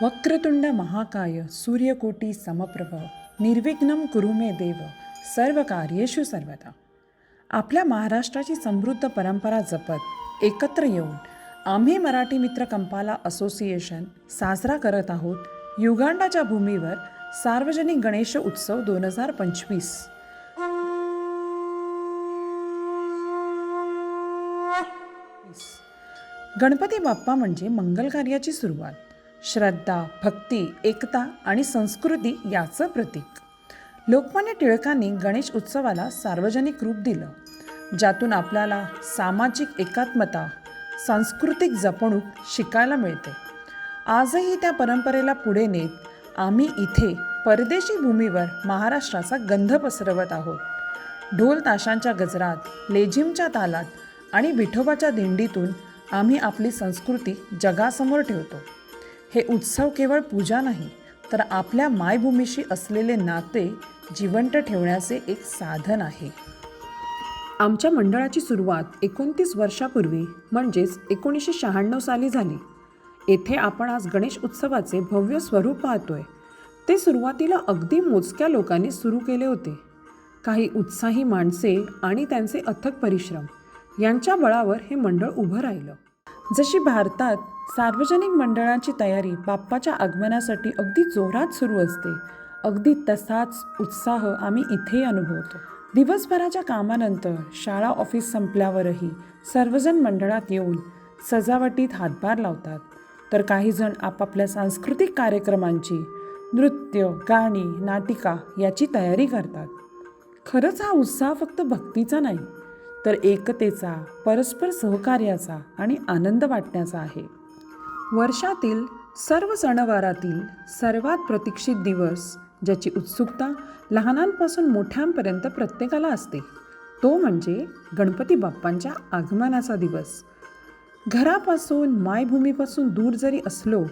वक्रतुंड महाकाय सूर्यकोटी समप्रभ निर्विघ्नं कुरु मे देव सर्व कार्येषु सर्वदा. आपल्या महाराष्ट्राची समृद्ध परंपरा जपत एकत्र येऊन आम्ही मराठी मित्र कंपाला असोसिएशन साजरा करत आहोत युगांडाच्या भूमीवर सार्वजनिक गणेश उत्सव 2025. गणपती बाप्पा म्हणजे मंगल कार्याची सुरुवात, श्रद्धा, भक्ती, एकता आणि संस्कृती याचं प्रतीक. लोकमान्य टिळकांनी गणेश उत्सवाला सार्वजनिक रूप दिलं, ज्यातून आपल्याला सामाजिक एकात्मता, सांस्कृतिक जपणूक शिकायला मिळते. आजही त्या परंपरेला पुढे नेत आम्ही इथे परदेशी भूमीवर महाराष्ट्राचा गंध पसरवत आहोत. ढोल ताशांच्या गजरात, लेझिमच्या तालात आणि विठोबाच्या दिंडीतून आम्ही आपली संस्कृती जगासमोर ठेवतो. हे उत्सव केवळ पूजा नाही, तर आपल्या मायभूमीशी असलेले नाते जिवंत ठेवण्याचे एक साधन आहे. आमच्या मंडळाची सुरुवात 29 वर्षापूर्वी म्हणजेच 1996 साली झाली. येथे आपण आज गणेश उत्सवाचे भव्य स्वरूप पाहतोय. ते सुरुवातीला अगदी मोजक्या लोकांनी सुरू केले होते. काही उत्साही माणसे आणि त्यांचे अथक परिश्रम यांच्या बळावर हे मंडळ उभं राहिलं. जशी भारतात सार्वजनिक मंडळांची तयारी बाप्पाच्या आगमनासाठी अगदी जोरात सुरू असते, अगदी तसाच उत्साह आम्ही इथेही अनुभवतो. दिवसभराच्या कामानंतर शाळा ऑफिस संपल्यावरही सर्वजण मंडळात येऊन सजावटीत हातभार लावतात, तर काही जण आपापल्या सांस्कृतिक कार्यक्रमांची, नृत्य, गाणी, नाटिका याची तयारी करतात. खरंच हा उत्साह फक्त भक्तीचा नाही, तर एकतेचा, परस्पर सहकार्याचा आणि आनंद वाटण्याचा आहे. वर्षातील सर्व सणवारातील सर्वात प्रतीक्षित दिवस, ज्याची उत्सुकता लहानांपासून मोठ्यांपर्यंत प्रत्येकाला असते, तो म्हणजे गणपती बाप्पांच्या आगमनाचा दिवस. घरापासून, मायभूमीपासून दूर जरी असलो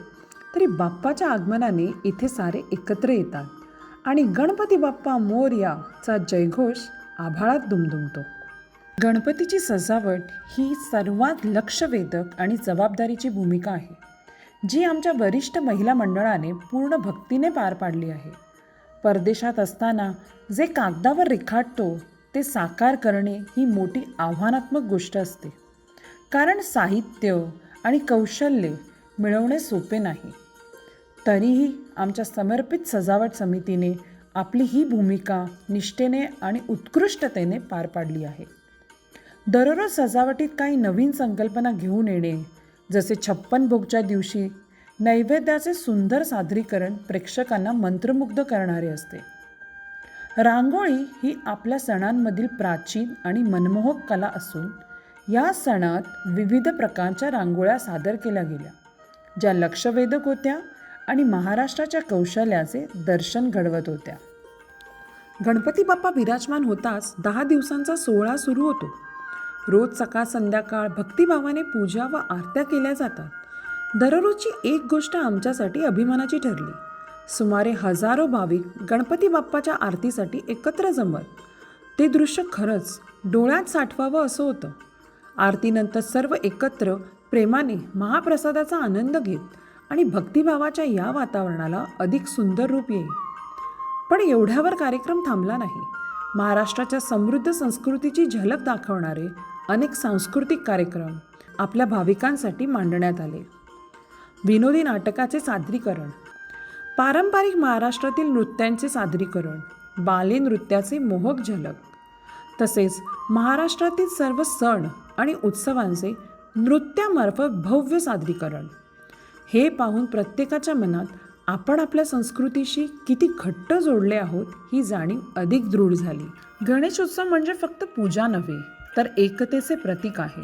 तरी बाप्पाच्या आगमनाने इथे सारे एकत्र येतात आणि गणपती बाप्पा मोरयाचा जयघोष आभाळात दुमदुमतो. गणपतीची सजावट ही सर्वात लक्षवेधक आणि जबाबदारीची भूमिका आहे, जी आमच्या वरिष्ठ महिला मंडळाने पूर्ण भक्तीने पार पाडली आहे. परदेशात असताना जे कागदावर रेखाटतो ते साकार करणे ही मोठी आव्हानात्मक गोष्ट असते, कारण साहित्य आणि कौशल्य मिळवणे सोपे नाही. तरीही आमच्या समर्पित सजावट समितीने आपली ही भूमिका निष्ठेने आणि उत्कृष्टतेने पार पाडली आहे. दररोज सजावटीत काही नवीन संकल्पना घेऊन येणे, जसे 56 भोगच्या दिवशी नैवेद्याचे सुंदर सादरीकरण प्रेक्षकांना मंत्रमुग्ध करणारे असते. रांगोळी ही आपल्या सणांमधील प्राचीन आणि मनमोहक कला असून या सणात विविध प्रकारच्या रांगोळ्या सादर केल्या गेल्या, ज्या लक्षवेधक होत्या आणि महाराष्ट्राच्या कौशल्याचे दर्शन घडवत होत्या. गणपती बाप्पा विराजमान होताच 10 दिवसांचा सोहळा सुरू होतो. रोज सकाळ संध्याकाळ भक्तिभावाने पूजा व आरत्या केल्या जातात. दररोजची एक गोष्ट आमच्यासाठी अभिमानाची ठरली. सुमारे हजारो भाविक गणपती बाप्पाच्या आरतीसाठी एकत्र जमत. ते दृश्य खरंच डोळ्यात साठवावं असं होतं. आरतीनंतर सर्व एकत्र प्रेमाने महाप्रसादाचा आनंद घेत आणि भक्तिभावाच्या या वातावरणाला अधिक सुंदर रूप येईल. पण एवढ्यावर कार्यक्रम थांबला नाही. महाराष्ट्राच्या समृद्ध संस्कृतीची झलक दाखवणारे अनेक सांस्कृतिक कार्यक्रम आपल्या भाविकांसाठी मांडण्यात आले. विनोदी नाटकाचे सादरीकरण, पारंपरिक महाराष्ट्रातील नृत्यांचे सादरीकरण, बाले नृत्याचे मोहक झलक, तसेच महाराष्ट्रातील सर्व सण आणि उत्सवांचे नृत्यामार्फत भव्य सादरीकरण. हे पाहून प्रत्येकाच्या मनात आपण आपल्या संस्कृतीशी किती घट्ट जोडले आहोत ही जाणीव अधिक दृढ झाली. गणेश उत्सव म्हणजे फक्त पूजा नव्हे, तर एकतेचे प्रतीक आहे.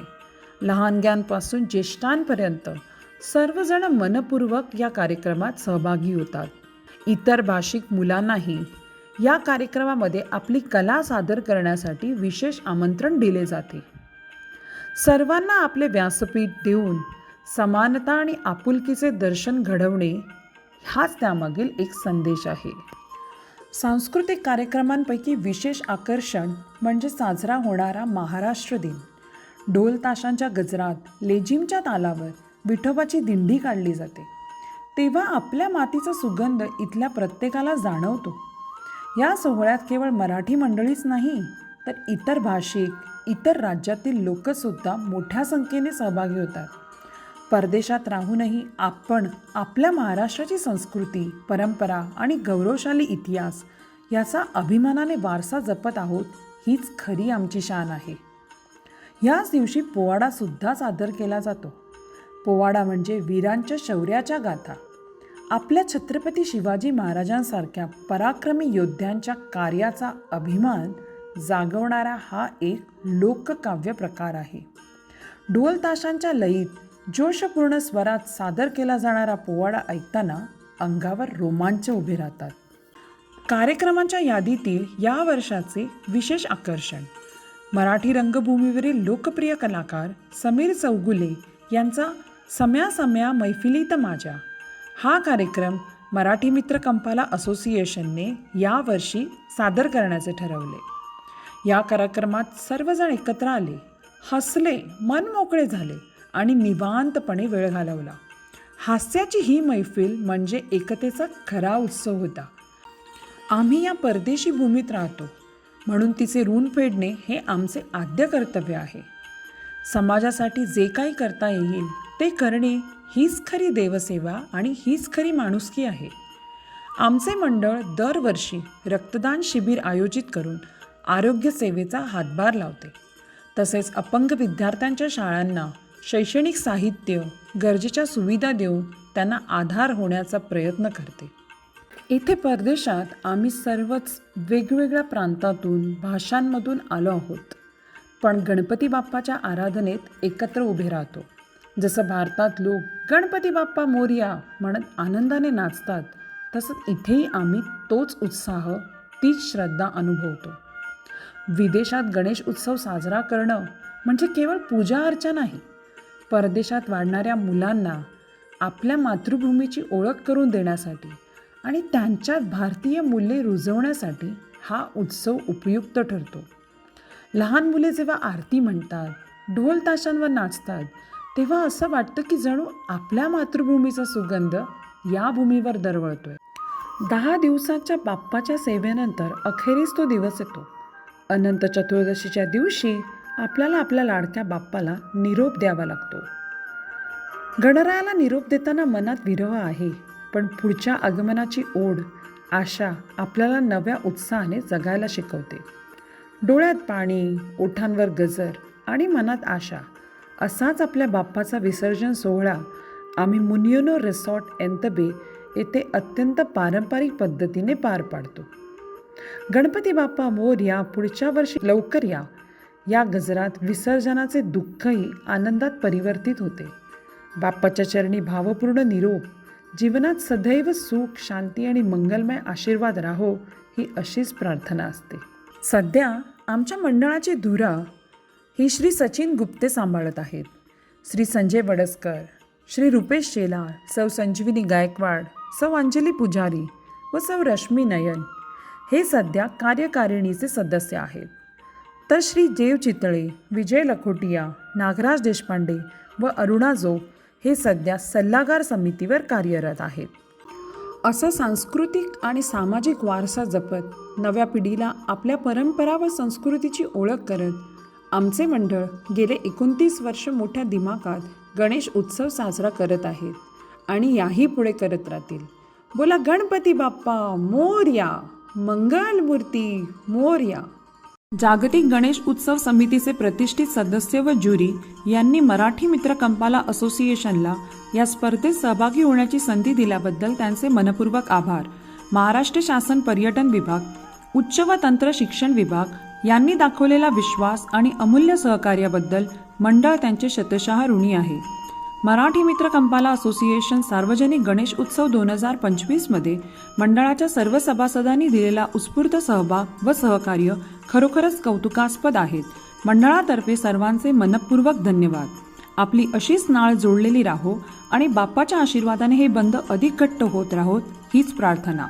लहानग्यांपासून ज्येष्ठांपर्यंत सर्वजण मनपूर्वक या कार्यक्रमात सहभागी होतात. इतर भाषिक मुलांनाही या कार्यक्रमामध्ये आपली कला सादर करण्यासाठी विशेष आमंत्रण दिले जाते. सर्वांना आपले व्यासपीठ देऊन समानता आणि आपुलकीचे दर्शन घडवणे हाच त्यामागील एक संदेश आहे. सांस्कृतिक कार्यक्रमांपैकी विशेष आकर्षण म्हणजे साजरा होणारा महाराष्ट्र दिन. ढोल ताशांच्या गजरात, लेझिमच्या तालावर विठोबाची दिंडी काढली जाते. तेव्हा आपल्या मातीचा सुगंध इथल्या प्रत्येकाला जाणवतो. या सोहळ्यात केवळ मराठी मंडळीच नाही, तर इतर भाषिक, इतर राज्यातील लोकसुद्धा मोठ्या संख्येने सहभागी होतात. परदेशात राहूनही आपण आपल्या महाराष्ट्राची संस्कृती, परंपरा आणि गौरवशाली इतिहास याचा अभिमानाने वारसा जपत आहोत, हीच खरी आमची शान आहे. याच दिवशी पोवाडासुद्धा सादर केला जातो. पोवाडा म्हणजे वीरांच्या शौर्याच्या गाथा. आपल्या छत्रपती शिवाजी महाराजांसारख्या पराक्रमी योद्ध्यांच्या कार्याचा अभिमान जागवणारा हा एक लोककाव्य प्रकार आहे. ढोल ताशांच्या लयीत जोशपूर्ण स्वरात सादर केला जाणारा पोवाडा ऐकताना अंगावर रोमांच उभे राहतात. कार्यक्रमांच्या यादीतील या वर्षाचे विशेष आकर्षण मराठी रंगभूमीवरील लोकप्रिय कलाकार समीर चौगुले यांचा सम्या सम्या मैफिलीत माझ्या हा कार्यक्रम मराठी मित्र कंपाला असोसिएशनने यावर्षी सादर करण्याचे ठरवले. या कार्यक्रमात सर्वजण एकत्र आले, हसले, मन मोकळे झाले आणि निवांतपणे वेळ घालवला. हास्याची ही मैफिल म्हणजे एकतेचा खरा उत्सव होता. आम्ही या परदेशी भूमीत राहतो, म्हणून तिचे ऋण फेडणे हे आमचे आद्य कर्तव्य आहे. समाजासाठी जे काही करता येईल ते करणे हीच खरी देवसेवा आणि हीच खरी माणुसकी आहे. आमचे मंडळ दरवर्षी रक्तदान शिबिर आयोजित करून आरोग्य सेवेचा हातभार लावते. तसेच अपंग विद्यार्थ्यांच्या शाळांना शैक्षणिक साहित्य, गरजेच्या सुविधा देऊन त्यांना आधार होण्याचा प्रयत्न करते. इथे परदेशात आम्ही सर्वच वेगवेगळ्या प्रांतातून, भाषांमधून आलो आहोत, पण गणपती बाप्पाच्या आराधनेत एकत्र उभे राहतो. जसं भारतात लोक गणपती बाप्पा मोरया म्हणत आनंदाने नाचतात, तसंच इथेही आम्ही तोच उत्साह, तीच श्रद्धा अनुभवतो. विदेशात गणेश उत्सव साजरा करणं म्हणजे केवळ पूजा अर्चा नाही. परदेशात वाढणाऱ्या मुलांना आपल्या मातृभूमीची ओळख करून देण्यासाठी आणि त्यांच्यात भारतीय मूल्ये रुजवण्यासाठी हा उत्सव उपयुक्त ठरतो. लहान मुले जेव्हा आरती म्हणतात, ढोल ताशांवर नाचतात, तेव्हा असं वाटतं की जणू आपल्या मातृभूमीचा सुगंध या भूमीवर दरवळतोय. 10 दिवसाच्या बाप्पाच्या सेवेनंतर अखेरीस तो दिवस येतो. अनंत चतुर्दशीच्या दिवशी आपल्याला आपल्या लाडक्या बाप्पाला निरोप द्यावा लागतो. गणरायाला निरोप देताना मनात विरह आहे, पण पुढच्या आगमनाची ओढ, आशा आपल्याला नव्या उत्साहाने जगायला शिकवते. डोळ्यात पाणी, ओठांवर गजर आणि मनात आशा असाच आपल्या बाप्पाचा विसर्जन सोहळा आम्ही मुनियोनो रिसॉर्ट एंतबे येथे अत्यंत पारंपरिक पद्धतीने पार पाडतो. गणपती बाप्पा मोरया, पुढच्या वर्षी लवकर या, या गजरात विसर्जनाचे दुःखही आनंदात परिवर्तित होते. बाप्पाच्या चरणी भावपूर्ण निरोप, जीवनात सदैव सुख, शांती आणि मंगलमय आशीर्वाद राहो, ही अशीच प्रार्थना असते. सध्या आमच्या मंडळाची धुरा ही श्री सचिन गुप्ते सांभाळत आहेत. श्री संजय वडसकर, श्री रुपेश शेलार, सौ संजीविनी गायकवाड, सौ अंजली पुजारी व सौ रश्मी नयन हे सध्या कार्यकारिणीचे सदस्य आहेत. तर श्री देव चितळे, विजय लखोटिया, नागराज देशपांडे व अरुणा जोग हे सध्या सल्लागार समितीवर कार्यरत आहेत. असं सांस्कृतिक आणि सामाजिक वारसा जपत नव्या पिढीला आपल्या परंपरा व संस्कृतीची ओळख करत आमचे मंडळ गेले 29 वर्ष मोठ्या दिमाखात गणेश उत्सव साजरा करत आहेत आणि याही पुढे करत राहतील. बोला गणपती बाप्पा मोरया, मंगलमूर्ती मोरया. जागतिक गणेश उत्सव समितीचे प्रतिष्ठित सदस्य व ज्युरी यांनी मराठी मित्र कंपाला असोसिएशनला या स्पर्धेत सहभागी होण्याची संधी दिल्याबद्दल त्यांचे मनपूर्वक आभार. महाराष्ट्र शासन पर्यटन विभाग, उच्च व तंत्र शिक्षण विभाग यांनी दाखवलेला विश्वास आणि अमूल्य सहकार्याबद्दल मंडळ त्यांचे शतशः ऋणी आहे. मराठी मित्र कंपाला असोसिएशन सार्वजनिक गणेश उत्सव 2025 मध्ये मंडळाच्या सर्व सभासदांनी दिलेला उत्स्फूर्त सहभाग व सहकार्य खरोखरच कौतुकास्पद आहेत. मंडळातर्फे सर्वांचे मनपूर्वक धन्यवाद. आपली अशीच नाळ जोडलेली राहो आणि बाप्पाच्या आशीर्वादाने हे बंध अधिक घट्ट होत राहोत हीच प्रार्थना.